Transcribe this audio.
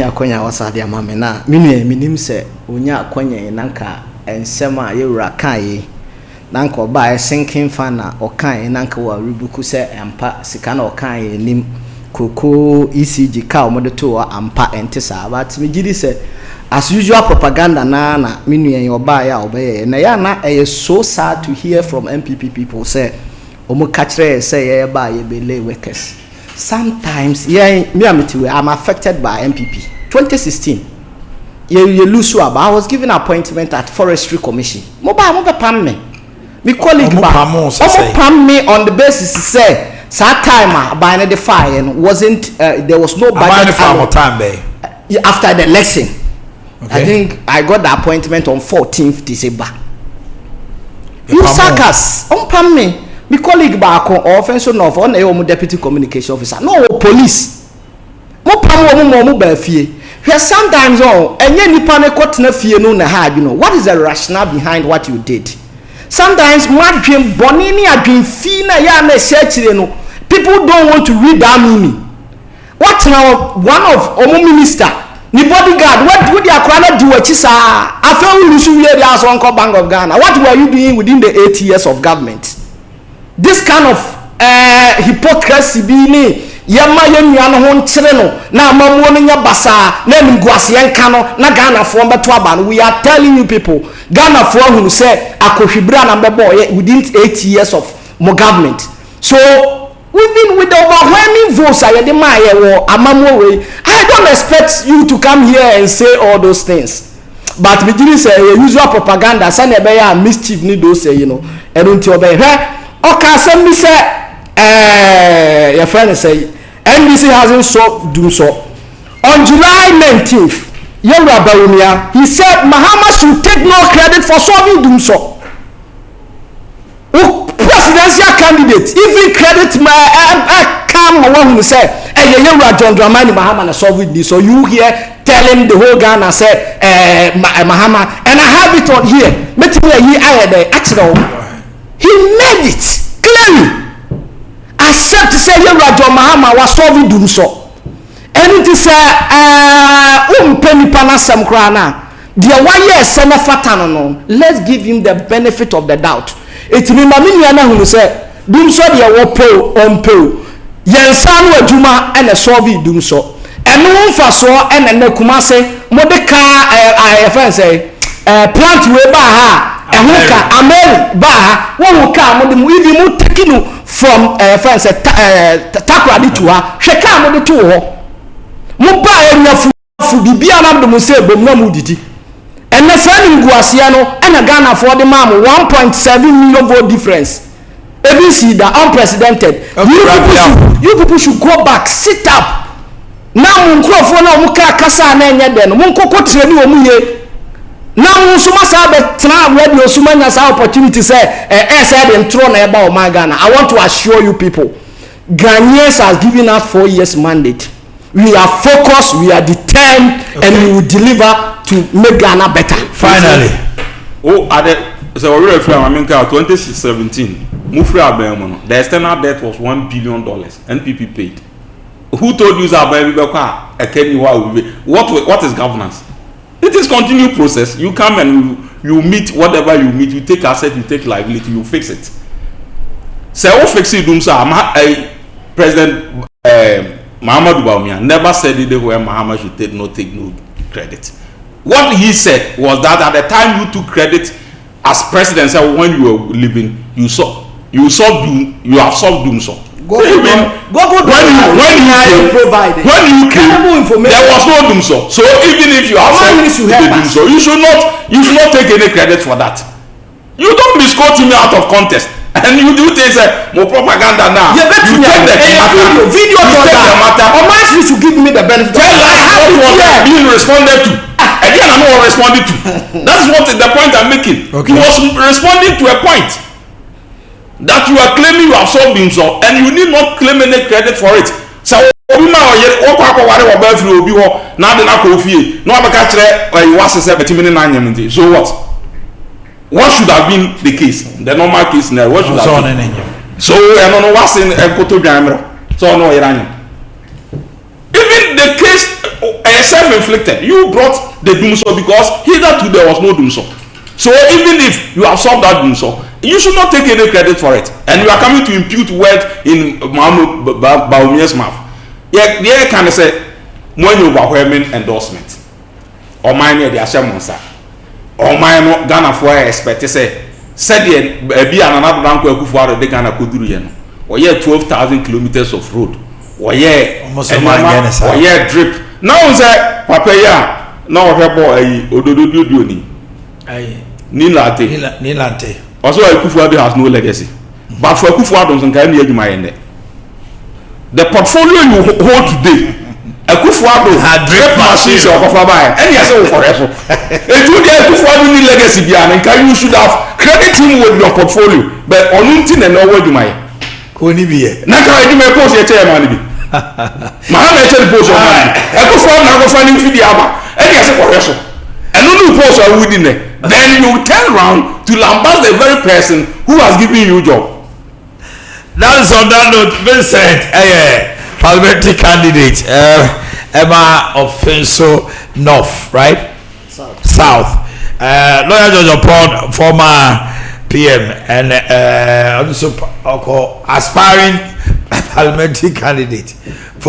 ya kwanya wasade amame na minim se onya kwanya nanka ensema yewura kan nanka oba sinking fan na okan nanka wa rubuku se ampa sika na okan nim koko ECG ka omode to ampa entisa but me gidi se as usual propaganda na minu oba ya obeye na ya na so sad to hear from MPP people say omo kachre say ye ba ye bele workers. Sometimes I'm affected by MPP. 2016, you lose but I was given an appointment at Forestry Commission. Mobile pam me. My colleague pam me on the basis say that time by the fire wasn't there was no budget after the election. Okay. I think I got the appointment on 14th December. You suckers, pam me. My colleague back on offense of on a deputy communication officer. No police. Mo pam mo be fie. Sometimes and nipa ne kwotena fie no na ha, what is the rationale behind what you did? Sometimes madwem boni ni adwen fi na ya na search no. People don't want to read that meaning. What now one of omo minister ni bodyguard what would your crowd do what is afa ulusu we dey as Uncle Bank of Ghana. What were you doing within the 8 years of government? This kind of hypocrisy be ni yema yenua no ho nkyere no na amamuo no nya basa na nguase yenka no na Ghana fo beto aba no. We are telling you people Ghana fo hunu say akohwibra na mbebo within 8 years of more government. So within with the overwhelming votes I dey my wo amamuo we, I don't expect you to come here and say all those things, but me didn't say usual propaganda say na be ya mischief ni do say enunti obey okay, send me say your friend say NBC hasn't solved DUMSOR. On July 19th, he said Mahama should take no credit for solving DUMSOR. Presidential candidate, even credit come along and say, John Dramani Mahama na solving this. So you here telling the whole Ghana say Mahama, and I have it on here. He made it clearly. Accept to say John Mahama was solving DUMSOR. And it is penny panasam krana. Dear 1 year summer fatano. Let's give him the benefit of the doubt. It remember who said DUMSOR dia wo on po. Yensan wa juma and a solving DUMSOR. And no for so and a kumase modeka I say plant we ba Ehuka Amel Ba won ka mo dem even mo taking from friends takradi to her hweka mo de to ho mo ba enuafu bibia na dem say bom na mo didi and na friend nguasia no na Ghana for the mam 1.7 million vote difference ABC that unprecedented. You people should go back, sit up now. Mo nkrofo na mo ka kasa na enye de no mo nkokotire ni omu ye. Now suma sabe tna radio suma nya sa opportunity say said in throne na eba o Ghana. I want to assure you people, Ghanaians has given us 4 years mandate. We are focused, we are determined, and we will deliver to make Ghana better. Finally. So we refer 2017 Mufri Abemono, the external debt was $1 billion. NPP paid. Who told you what is governance? It is continued process. You come and you meet whatever you meet. You take asset, you take liability, you fix it. So fix it. President Muhammadu Bawumia never said it where Mahama should take no credit. What he said was that at the time you took credit as president, when you were living, you have solved DUMSOR. When you came, there was no DUMSOR. So even if you have solved DUMSOR, you should not take any credit for that. You don't misquote me out of context. And you do things more propaganda now. You take the video matter. Or you should give me the benefit. Tell us what was being responded to. Again, I'm not responding to. That's what the point I'm making. Okay. He was responding to a point that you are claiming you have solved DUMSOR, and you need not claim any credit for it. So now so what should have been the case? The normal case now. What should have been? So I don't know what's in Koto Jamro. So no Iranian. Even the case self-inflicted, you brought the DUMSOR because hitherto there was no DUMSOR. So even if you have solved that DUMSOR, you should not take any credit for it. And you are coming to impute word in Mahmoud Baumia's mouth. Yeah, can I say, when you overwhelming endorsement, or mine the Ashamonsa, or mine Ghana for expect to say, said be another bank where Kufuara de Ghana Kudurian, or 12,000 kilometers of road, or drip. Now, say, Papa, now her boy, Ododo Nilante. Also, Kufuado has no legacy. But for Kufuado, the portfolio you hold today, Kufuado had drip machines or Kofaba, and yes, forever. It would be Kufuado need legacy behind, and you should have credit him with your portfolio, but on nothing and no word you might. Couldn't be it. Not I do my post your chairman. Mohammed said, post your man. Kufuado now finding Fidiaba, and yes, forever. And no post are within it. Then you turn around to lambast the very person who has given you a job. That is on that note, Vincent, parliamentary candidate, Emma of Finso North, right? South. Lawyer Judge Oppong, former PM, and also aspiring parliamentary candidate.